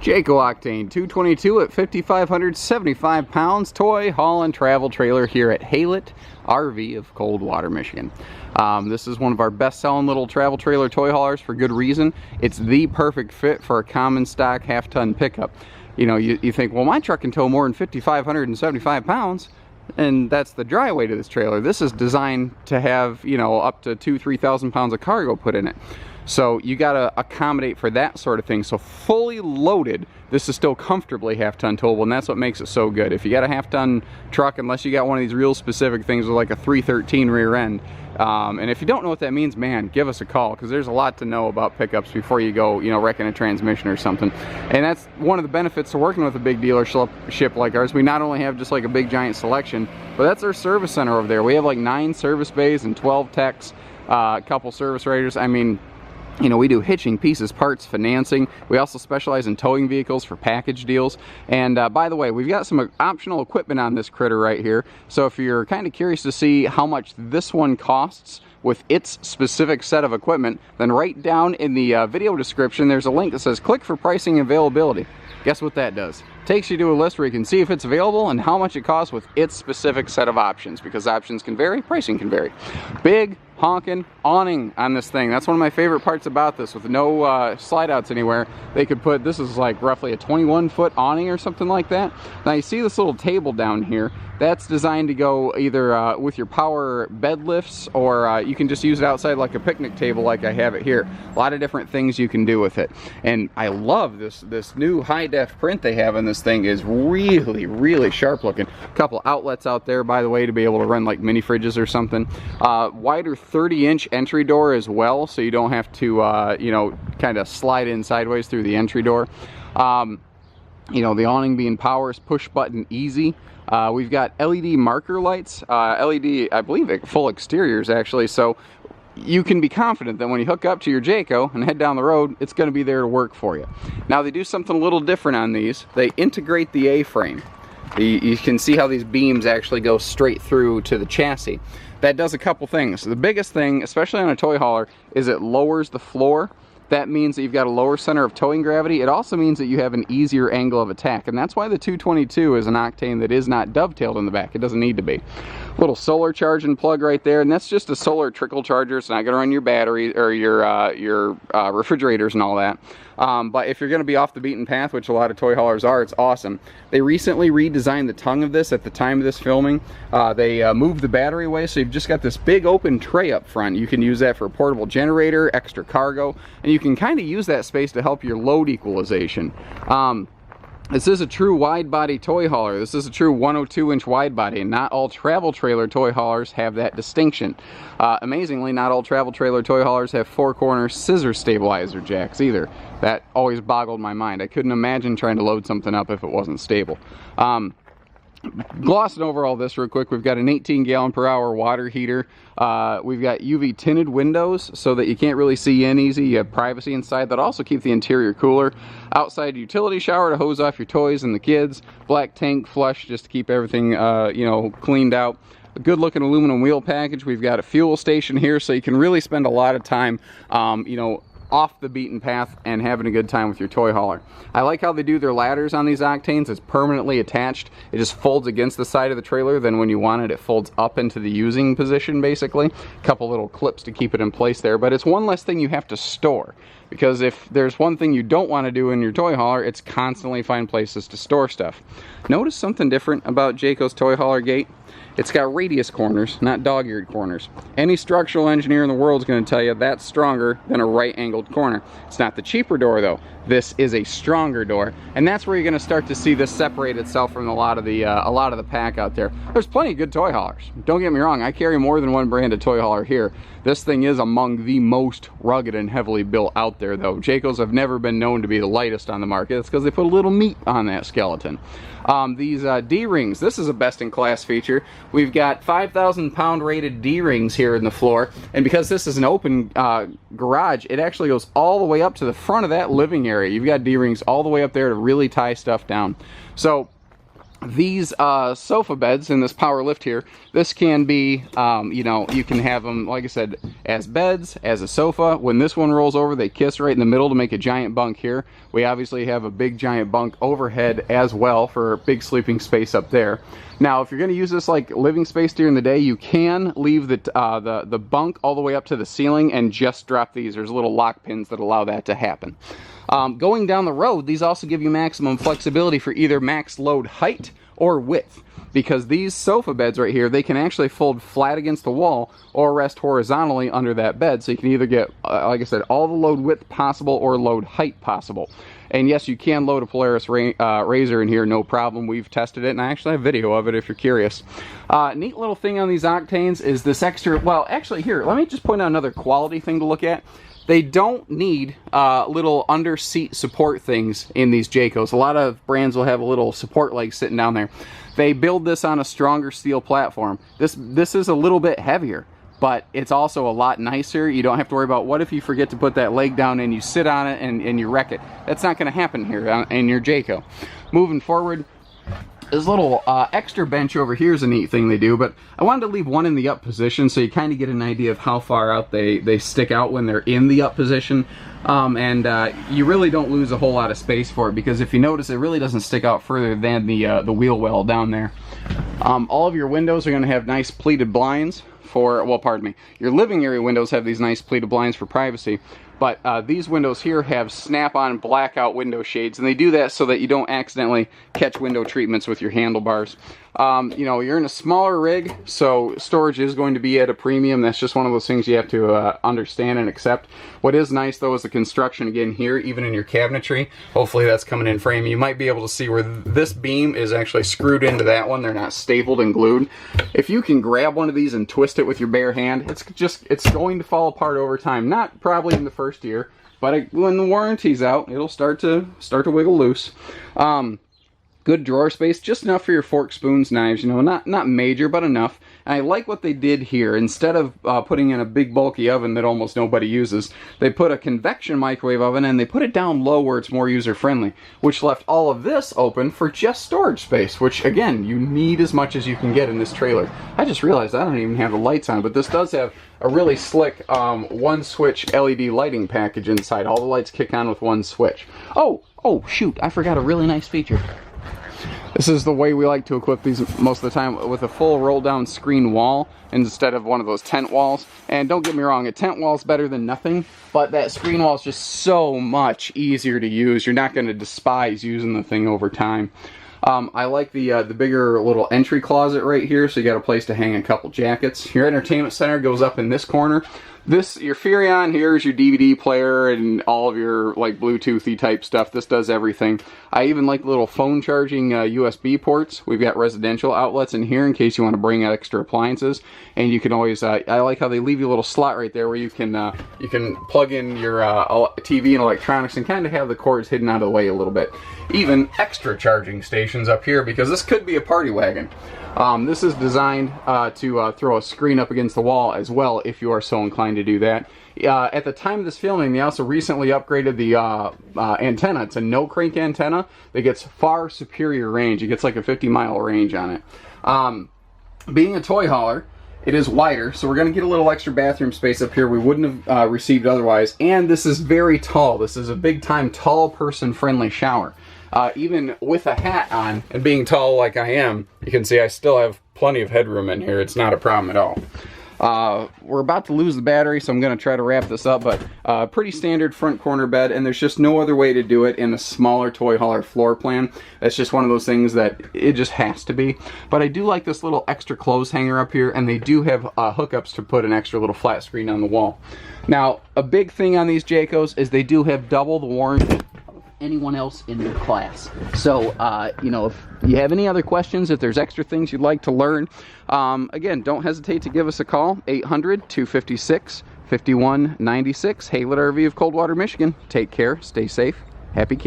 Jayco Octane 222 at 5,575 pounds, toy, haul, and travel trailer here at Lite RV of Coldwater, Michigan. This is one of our best-selling little travel trailer toy haulers for good reason. It's the perfect fit for a common stock half-ton pickup. You know, you think, well, my truck can tow more than 5,575 pounds, and that's the dry weight of this trailer. This is designed to have, you know, up to 2,000–3,000 pounds of cargo put in it. So you got to accommodate for that sort of thing. So fully loaded, this is still comfortably half-ton towable, and that's what makes it so good. If you got a half-ton truck, unless you got one of these real specific things with like a 313 rear end, and if you don't know what that means, man, give us a call, because there's a lot to know about pickups before you go, you know, wrecking a transmission or something. And that's one of the benefits to working with a big dealership like ours. We not only have just like a big giant selection, but that's our service center over there. We have like 9 service bays and 12 techs, a couple service writers. I mean, you know, we do hitching, pieces, parts, financing. We also specialize in towing vehicles for package deals. And by the way, we've got some optional equipment on this critter right here. So if you're kind of curious to see how much this one costs with its specific set of equipment, then right down in the video description, there's a link that says click for pricing and availability. Guess what that does? Takes you to a list where you can see if it's available and how much it costs with its specific set of options, because options can vary, pricing can vary. Big honking awning on this thing. That's one of my favorite parts about this. With no slide outs anywhere, they could put, this is like roughly a 21-foot awning or something like that. Now you see this little table down here. That's designed to go either with your power bed lifts, or you can just use it outside like a picnic table like I have it here. A lot of different things you can do with it. And I love this new high-def print they have in this thing. Is really, really sharp looking. A couple outlets out there, by the way, to be able to run like mini fridges or something. Wider 30-inch entry door as well, so you don't have to, you know, kind of slide in sideways through the entry door. You know, the awning being power, push button easy. We've got LED marker lights, LED, I believe, full exteriors actually, so you can be confident that when you hook up to your Jayco and head down the road, it's going to be there to work for you. Now they do something a little different on these. They integrate the A-frame. You can see how these beams actually go straight through to the chassis. That does a couple things. The biggest thing, especially on a toy hauler, is it lowers the floor. That means that you've got a lower center of towing gravity. It also means that you have an easier angle of attack, and that's why the 222 is an Octane that is not dovetailed in the back. It doesn't need to be. Little solar charging plug right there, and that's just a solar trickle charger. It's not going to run your battery or your refrigerators and all that. But if you're going to be off the beaten path, which a lot of toy haulers are, it's awesome. They recently redesigned the tongue of this at the time of this filming. They moved the battery away, so you've just got this big open tray up front. You can use that for a portable generator, extra cargo, and you can kind of use that space to help your load equalization. This is a true wide body toy hauler. This is a true 102-inch wide body, and not all travel trailer toy haulers have that distinction. Amazingly, not all travel trailer toy haulers have 4-corner scissor stabilizer jacks either. That always boggled my mind. I couldn't imagine trying to load something up if it wasn't stable. Glossing over all this real quick, we've got an 18-gallon-per-hour water heater. We've got UV tinted windows so that you can't really see in easy. You have privacy inside that also keep the interior cooler. Outside utility shower to hose off your toys and the kids. Black tank flush just to keep everything you know, cleaned out. A good looking aluminum wheel package. We've got a fuel station here, so you can really spend a lot of time you know, off the beaten path and having a good time with your toy hauler. I like how they do their ladders on these Octanes. It's permanently attached. It just folds against the side of the trailer. Then when you want it, it folds up into the using position, basically. A couple little clips to keep it in place there, but it's one less thing you have to store. Because if there's one thing you don't want to do in your toy hauler, it's constantly find places to store stuff. Notice something different about Jayco's toy hauler gate? It's got radius corners, not dog-eared corners. Any structural engineer in the world is going to tell you that's stronger than a right-angled corner. It's not the cheaper door though. This is a stronger door, and that's where you're going to start to see this separate itself from a lot of the pack out there. There's plenty of good toy haulers. Don't get me wrong, I carry more than one brand of toy hauler here. This thing is among the most rugged and heavily built out there though. Jayco's have never been known to be the lightest on the market. It's because they put a little meat on that skeleton. These D-rings, this is a best-in-class feature. We've got 5,000-pound rated D-rings here in the floor, and because this is an open garage, it actually goes all the way up to the front of that living area. You've got D-rings all the way up there to really tie stuff down. So these sofa beds in this power lift here, this can be, you know, you can have them, like I said, as beds, as a sofa. When this one rolls over, they kiss right in the middle to make a giant bunk here. We obviously have a big giant bunk overhead as well for big sleeping space up there. Now, if you're going to use this like living space during the day, you can leave the bunk all the way up to the ceiling and just drop these. There's little lock pins that allow that to happen. Going down the road, these also give you maximum flexibility for either max load height or width, because these sofa beds right here, they can actually fold flat against the wall or rest horizontally under that bed, so you can either get, like I said, all the load width possible or load height possible. And yes, you can load a Polaris Razor in here, no problem. We've tested it, and I actually have video of it if you're curious. Neat little thing on these Octanes is this extra, well, actually here, let me just point out another quality thing to look at. They don't need little under seat support things in these Jaycos. A lot of brands will have a little support leg sitting down there. They build this on a stronger steel platform. This is a little bit heavier, but it's also a lot nicer. You don't have to worry about what if you forget to put that leg down and you sit on it and you wreck it. That's not going to happen here in your Jayco. Moving forward, this little extra bench over here is a neat thing they do, but I wanted to leave one in the up position so you kind of get an idea of how far out they stick out when they're in the up position. You really don't lose a whole lot of space for it, because if you notice, it really doesn't stick out further than the wheel well down there. All of your windows are going to have nice pleated blinds for, well, pardon me, your living area windows have these nice pleated blinds for privacy. But these windows here have snap-on blackout window shades, and they do that so that you don't accidentally catch window treatments with your handlebars. You know, you're in a smaller rig, so storage is going to be at a premium. That's just one of those things you have to understand and accept. What is nice, though, is the construction again here, even in your cabinetry. Hopefully that's coming in frame. You might be able to see where this beam is actually screwed into that one. They're not stapled and glued. If you can grab one of these and twist it with your bare hand, it's going to fall apart over time. Not probably in the first year, but when the warranty's out, it'll start to wiggle loose. Good drawer space, just enough for your forks, spoons, knives, you know, not major, but enough. And I like what they did here. Instead of putting in a big bulky oven that almost nobody uses, they put a convection microwave oven and they put it down low where it's more user-friendly, which left all of this open for just storage space, which, again, you need as much as you can get in this trailer. I just realized I don't even have the lights on, but this does have a really slick one-switch LED lighting package inside. All the lights kick on with one switch. Oh, shoot, I forgot a really nice feature. This is the way we like to equip these most of the time, with a full roll-down screen wall instead of one of those tent walls. And don't get me wrong, a tent wall is better than nothing, but that screen wall is just so much easier to use. You're not going to despise using the thing over time. I like the bigger little entry closet right here, so you got a place to hang a couple jackets. Your entertainment center goes up in this corner. Your Furrion here is your DVD player and all of your like Bluetoothy type stuff. This does everything. I even like little phone charging USB ports. We've got residential outlets in here in case you want to bring extra appliances. And you can always, I like how they leave you a little slot right there where you can plug in your TV and electronics and kind of have the cords hidden out of the way a little bit. Even extra charging stations up here, because this could be a party wagon. This is designed to throw a screen up against the wall as well, if you are so inclined to do that. At the time of this filming, they also recently upgraded the antenna. It's a no-crank antenna that gets far superior range. It gets like a 50-mile range on it. Being a toy hauler, it is wider, so we're going to get a little extra bathroom space up here we wouldn't have received otherwise. And this is very tall. This is a big-time, tall person-friendly shower. Even with a hat on and being tall like I am, you can see I still have plenty of headroom in here. It's not a problem at all. We're about to lose the battery, so I'm going to try to wrap this up, but pretty standard front corner bed, and there's just no other way to do it in a smaller toy hauler floor plan. That's just one of those things that it just has to be. But I do like this little extra clothes hanger up here, and they do have hookups to put an extra little flat screen on the wall. Now, a big thing on these Jaycos is they do have double the warranty anyone else in their class. So, you know, if you have any other questions, if there's extra things you'd like to learn, again, don't hesitate to give us a call, 800-256-5196, Haylett RV of Coldwater, Michigan. Take care, stay safe, happy camping.